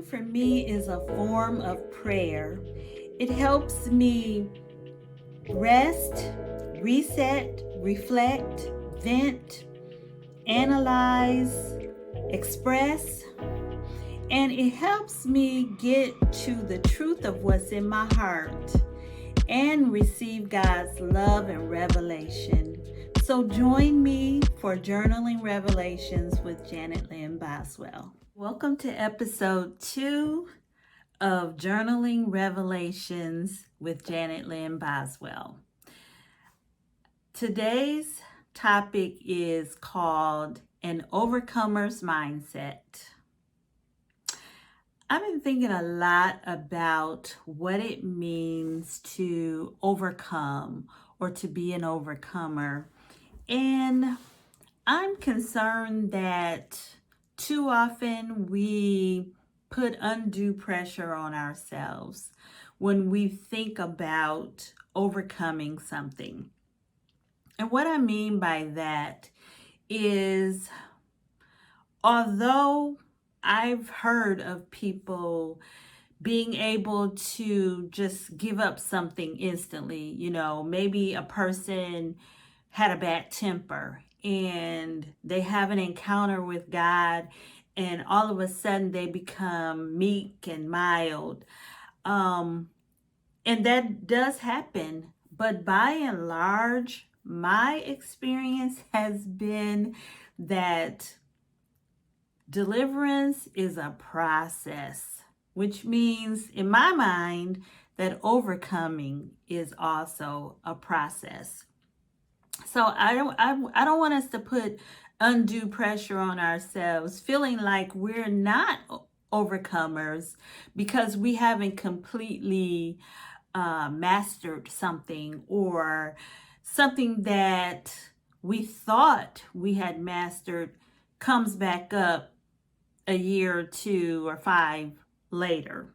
Journaling for me is a form of prayer. It helps me rest, reset, reflect, vent, analyze, express, and it helps me get to the truth of what's in my heart and receive God's love and revelation. So join me for Journaling Revelations with Janet Lynn Boswell. Welcome to Ep.2 of Journaling Revelations with Janet Lynn Boswell. Today's topic is called An Overcomer's Mindset. I've been thinking a lot about what it means to overcome or to be an overcomer. And I'm concerned that too often we put undue pressure on ourselves when we think about overcoming something. And what I mean by that is, although I've heard of people being able to just give up something instantly, maybe a person had a bad temper and they have an encounter with God and all of a sudden they become meek and mild. And that does happen. But by and large, my experience has been that deliverance is a process, which means in my mind that overcoming is also a process. So I don't want us to put undue pressure on ourselves, feeling like we're not overcomers because we haven't completely mastered something, or something that we thought we had mastered comes back up a year or 2 or 5 later.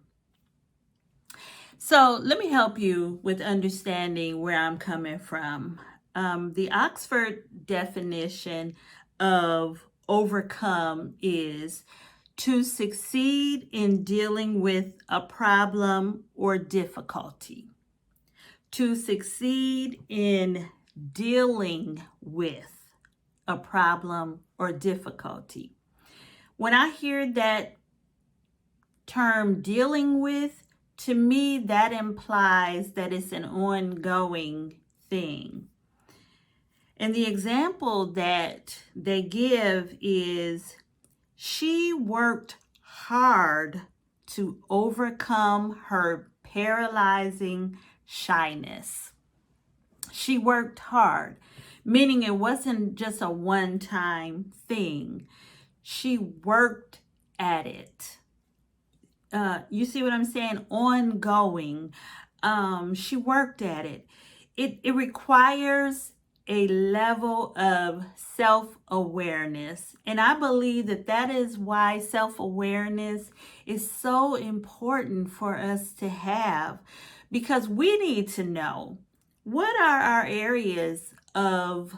So let me help you with understanding where I'm coming from. The Oxford definition of overcome is to succeed in dealing with a problem or difficulty. To succeed in dealing with a problem or difficulty. When I hear that term dealing with, to me that implies that it's an ongoing thing. And the example that they give is, she worked hard to overcome her paralyzing shyness. She worked hard, meaning it wasn't just a one-time thing. She worked at it. You see what I'm saying? Ongoing. She worked at it. It requires a level of self-awareness. And I believe that is why self-awareness is so important for us to have, because we need to know what are our areas of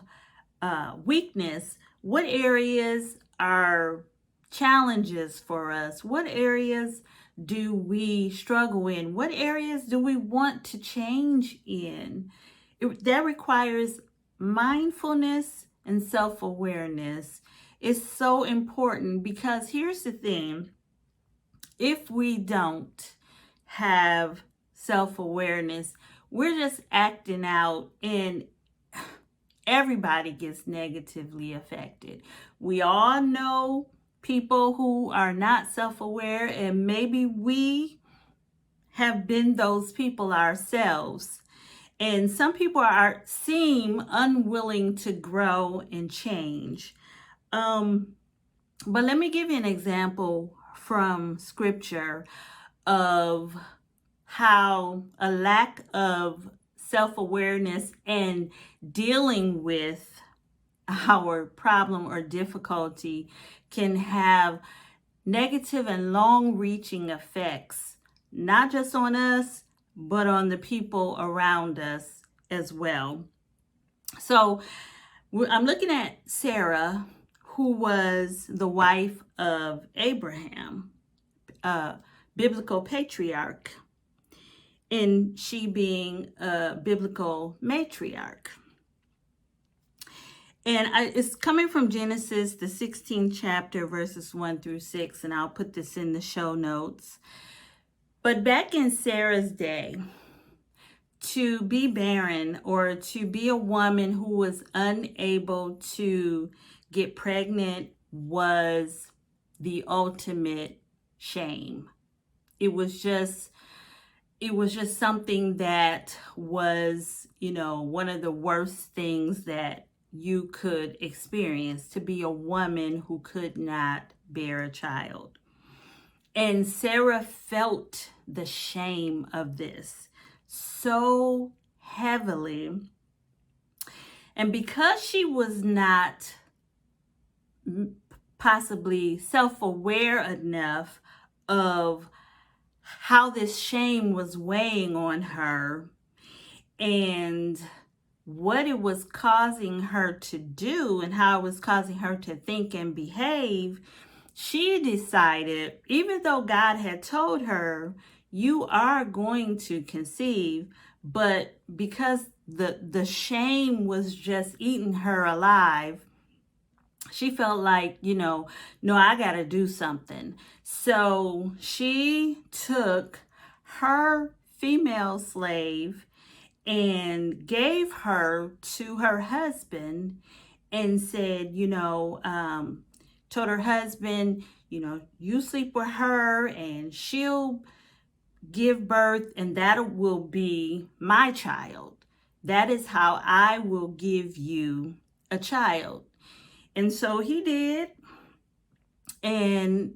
weakness, what areas are challenges for us, what areas do we struggle in, what areas do we want to change in. That requires mindfulness and self-awareness. Is so important, because here's the thing: if we don't have self-awareness, we're just acting out and everybody gets negatively affected. We all know people who are not self-aware, and maybe we have been those people ourselves. And some people seem unwilling to grow and change. But let me give you an example from scripture of how a lack of self-awareness and dealing with our problem or difficulty can have negative and long-reaching effects, not just on us, but on the people around us as well. So I'm looking at Sarah, who was the wife of Abram. biblical patriarch, and she being a biblical matriarch. And it's coming from Genesis, the 16th chapter, verses 1 through 6, and I'll put this in the show notes. But back in Sarah's day, to be barren or to be a woman who was unable to get pregnant was the ultimate shame. It was just something that was, one of the worst things that you could experience, to be a woman who could not bear a child. And Sarah felt the shame of this so heavily. And because she was not possibly self-aware enough of how this shame was weighing on her and what it was causing her to do and how it was causing her to think and behave, she decided, even though God had told her, you are going to conceive, but because the shame was just eating her alive, she felt like, no, I got to do something. So she took her female slave and gave her to her husband and said, told her husband, you sleep with her and she'll give birth and that will be my child. That is how I will give you a child. And so he did, and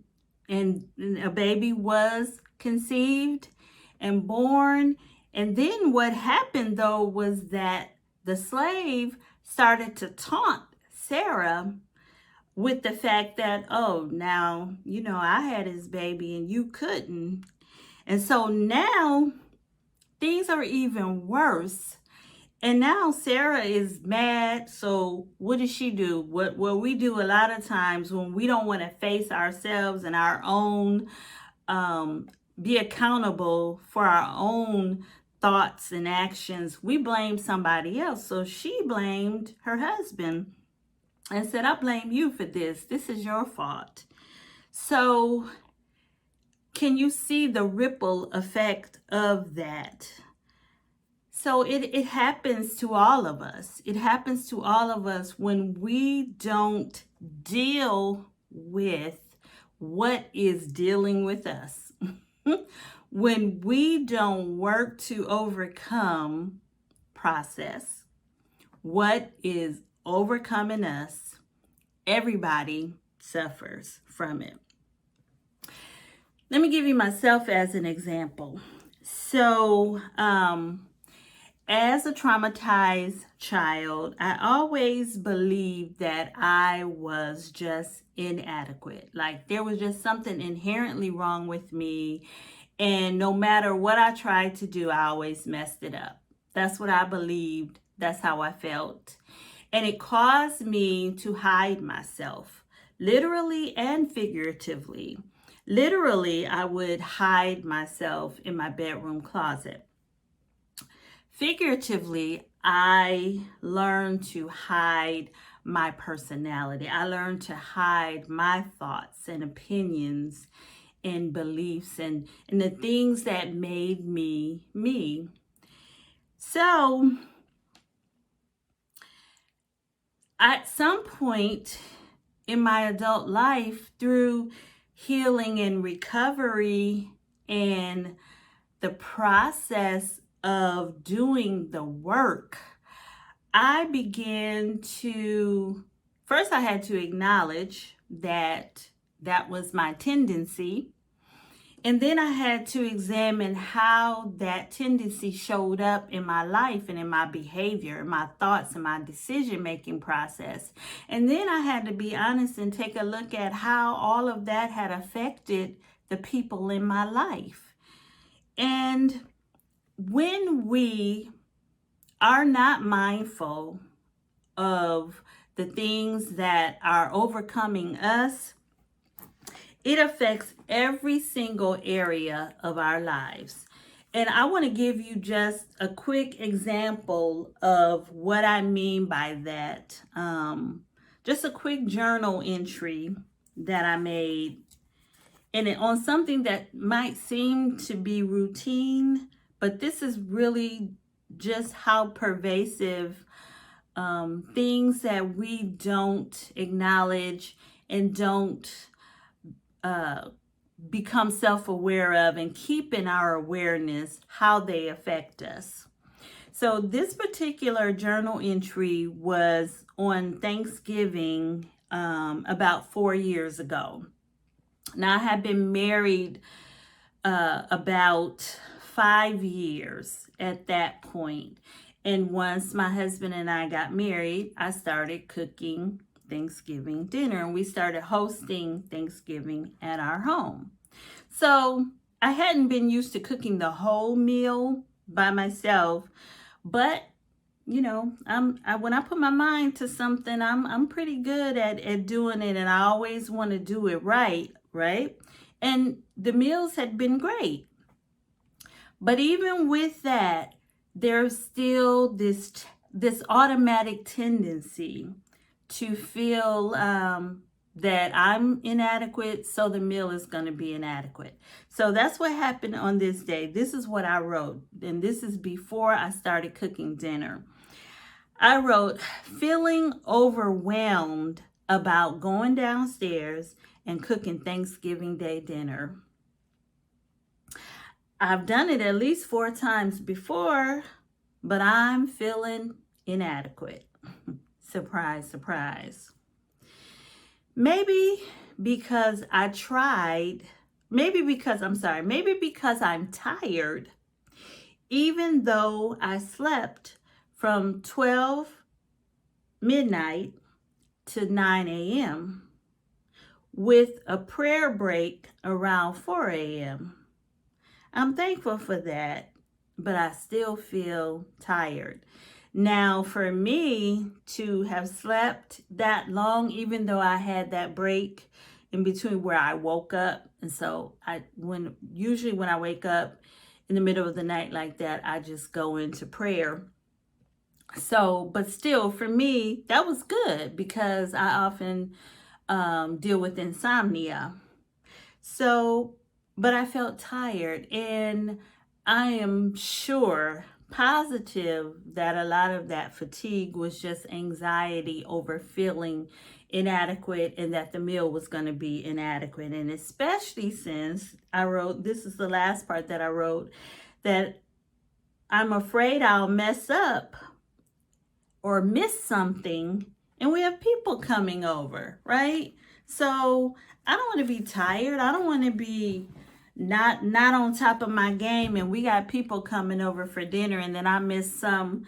a baby was conceived and born. And then what happened, though, was that the slave started to taunt Sarah with the fact that, oh, now, I had his baby and you couldn't. And so now things are even worse. And now Sarah is mad. So what does she do? What we do a lot of times when we don't want to face ourselves and our own, be accountable for our own thoughts and actions, we blame somebody else. So she blamed her husband and said, I blame you for this. This is your fault. So can you see the ripple effect of that? So it happens to all of us. It happens to all of us when we don't deal with what is dealing with us. When we don't work to overcome process what is overcoming us, everybody suffers from it. Let me give you myself as an example. So, as a traumatized child, I always believed that I was just inadequate. Like there was just something inherently wrong with me. And no matter what I tried to do, I always messed it up. That's what I believed. That's how I felt. And it caused me to hide myself, literally and figuratively. Literally, I would hide myself in my bedroom closet. Figuratively, I learned to hide my personality. I learned to hide my thoughts and opinions and beliefs and the things that made me me. So at some point in my adult life, through healing and recovery and the process of doing the work, I began to, first I had to acknowledge that that was my tendency. And then I had to examine how that tendency showed up in my life and in my behavior, my thoughts and my decision-making process. And then I had to be honest and take a look at how all of that had affected the people in my life. And when we are not mindful of the things that are overcoming us, It affects every single area of our lives. And I want to give you just a quick example of what I mean by that. Just a quick journal entry that I made, and on something that might seem to be routine, but this is really just how pervasive things that we don't acknowledge and don't become self-aware of and keep in our awareness, how they affect us. So this particular journal entry was on Thanksgiving about 4 years ago. Now, I had been married about 5 years at that point. And once my husband and I got married, I started cooking Thanksgiving dinner, and we started hosting Thanksgiving at our home. So I hadn't been used to cooking the whole meal by myself, but you know, when I put my mind to something, I'm pretty good at doing it, and I always want to do it right, right? And the meals had been great. But even with that, there's still this automatic tendency to feel that I'm inadequate, so the meal is going to be inadequate. So that's what happened on this day. This is what I wrote, and this is before I started cooking dinner. I wrote, feeling overwhelmed about going downstairs and cooking Thanksgiving Day dinner. I've done it at least 4 times before, but I'm feeling inadequate. Surprise, surprise. Maybe because I'm tired, even though I slept from 12 midnight to 9 a.m. with a prayer break around 4 a.m. I'm thankful for that, but I still feel tired. Now, for me to have slept that long, even though I had that break in between where I woke up, and so usually when I wake up in the middle of the night like that, I just go into prayer. So, but still, for me, that was good because I often deal with insomnia. So, but I felt tired, and I am positive that a lot of that fatigue was just anxiety over feeling inadequate, and that the meal was going to be inadequate. And especially since I wrote, this is the last part that I wrote, that I'm afraid I'll mess up or miss something, and we have people coming over, right? So I don't want to be tired. I don't want to be not on top of my game, and we got people coming over for dinner, and then I miss some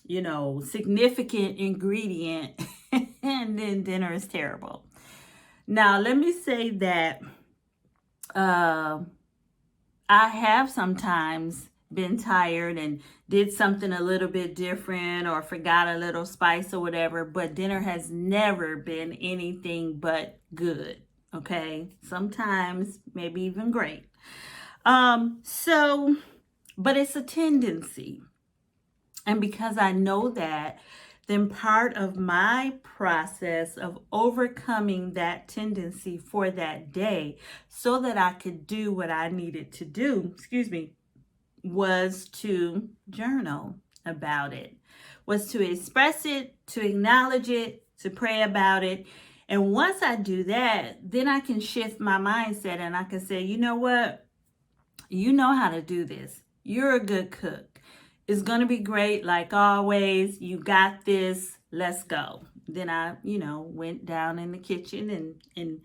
significant ingredient and then dinner is terrible. Now, let me say that I have sometimes been tired and did something a little bit different or forgot a little spice or whatever, but dinner has never been anything but good. Okay, sometimes maybe even great. But it's a tendency. And because I know that, then part of my process of overcoming that tendency for that day so that I could do what I needed to do, was to journal about it, was to express it, to acknowledge it, to pray about it. And once I do that, then I can shift my mindset and I can say, you know what? You know how to do this. You're a good cook. It's going to be great like always. You got this. Let's go. Then I, went down in the kitchen and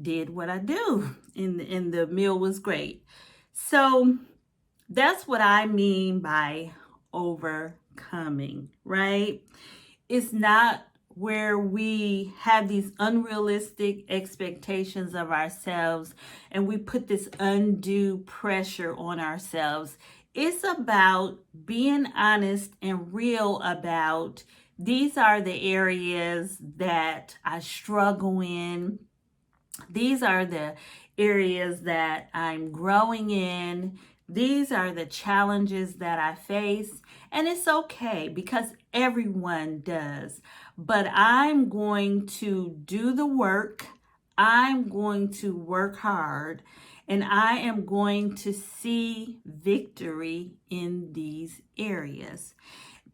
did what I do. And the meal was great. So that's what I mean by overcoming, right? It's not where we have these unrealistic expectations of ourselves and we put this undue pressure on ourselves. It's about being honest and real about these are the areas that I struggle in. These are the areas that I'm growing in. These are the challenges that I face. And it's okay because everyone does. But I'm going to do the work. I'm going to work hard. And I am going to see victory in these areas.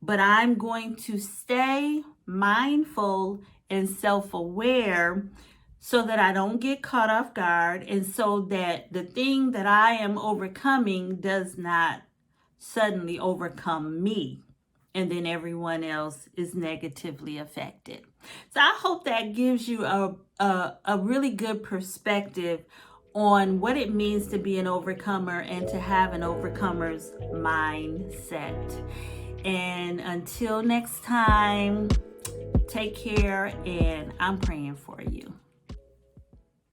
But I'm going to stay mindful and self aware so that I don't get caught off guard and so that the thing that I am overcoming does not suddenly overcome me and then everyone else is negatively affected. So I hope that gives you a really good perspective on what it means to be an overcomer and to have an overcomer's mindset. And until next time, take care, and I'm praying for you.